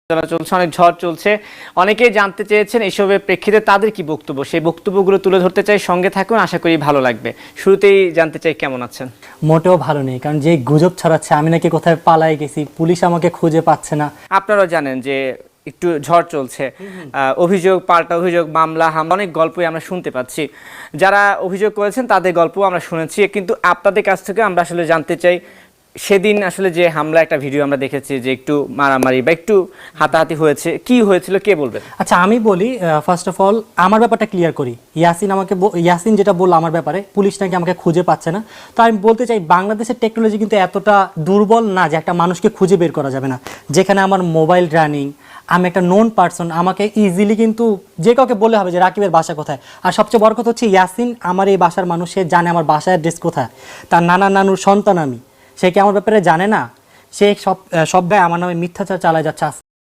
চলছে, অনেক ঝড় চলছে। অনেকেই জানতে চেয়েছেন এসবের প্রেক্ষিতে তাদের কি বক্তব্য, সেই বক্তব্যগুলো তুলে ধরতে চাই। সঙ্গে থাকুন, আশা করি ভালো লাগবে। শুরুতেই জানতে চাই কেমন আছেন? মোটেও ভালো নেই, কারণ যে গুজব ছড়াচ্ছে আমি নাকি কোথায় পালাই গেছি, পুলিশ আমাকে খুঁজে পাচ্ছে না। আপনারাও জানেন যে একটু ঝড় চলছে, অভিযোগ পাল্টা অভিযোগ, মামলা হামলা, অনেক গল্পই আমরা শুনতে পাচ্ছি। যারা অভিযোগ করেছেন তাদের গল্প আমরা শুনেছি, কিন্তু আপনাদের কাছ থেকে আমরা আসলে জানতে চাই সেদিন আসলে যে হামলা একটা ভিডিও আমরা দেখেছি, যে একটু মারামারি বা একটু হাতাহাতি হয়েছে, কি হয়েছিল কে বলবেন? আচ্ছা আমি বলি, ফার্স্ট অফ অল আমার ব্যাপারটা ক্লিয়ার করি। ইয়াসিন যেটা বললো আমার ব্যাপারে, পুলিশ নাকি আমাকে খুঁজে পাচ্ছে না। তো আমি বলতে চাই বাংলাদেশের টেকনোলজি কিন্তু এতটা দুর্বল না যে একটা মানুষকে খুঁজে বের করা যাবে না। যেখানে আমার মোবাইল রানিং, আমি একটা নোন পার্সন, আমাকে ইজিলি কিন্তু যে কাউকে বলে হবে যে রাকিবের বাসা কোথায়। আর সবচেয়ে বড় কথা হচ্ছে ইয়াসিন আমার এই বাসার মানুষ, সে জানে আমার বাসার অ্যাড্রেস কোথায়। তার নানা নানুর সন্তান আমি, সে কি আমার ব্যাপারে জানে না? সে সব গায়ে আমার নামে মিথ্যাচার চালায় যাচ্ছে।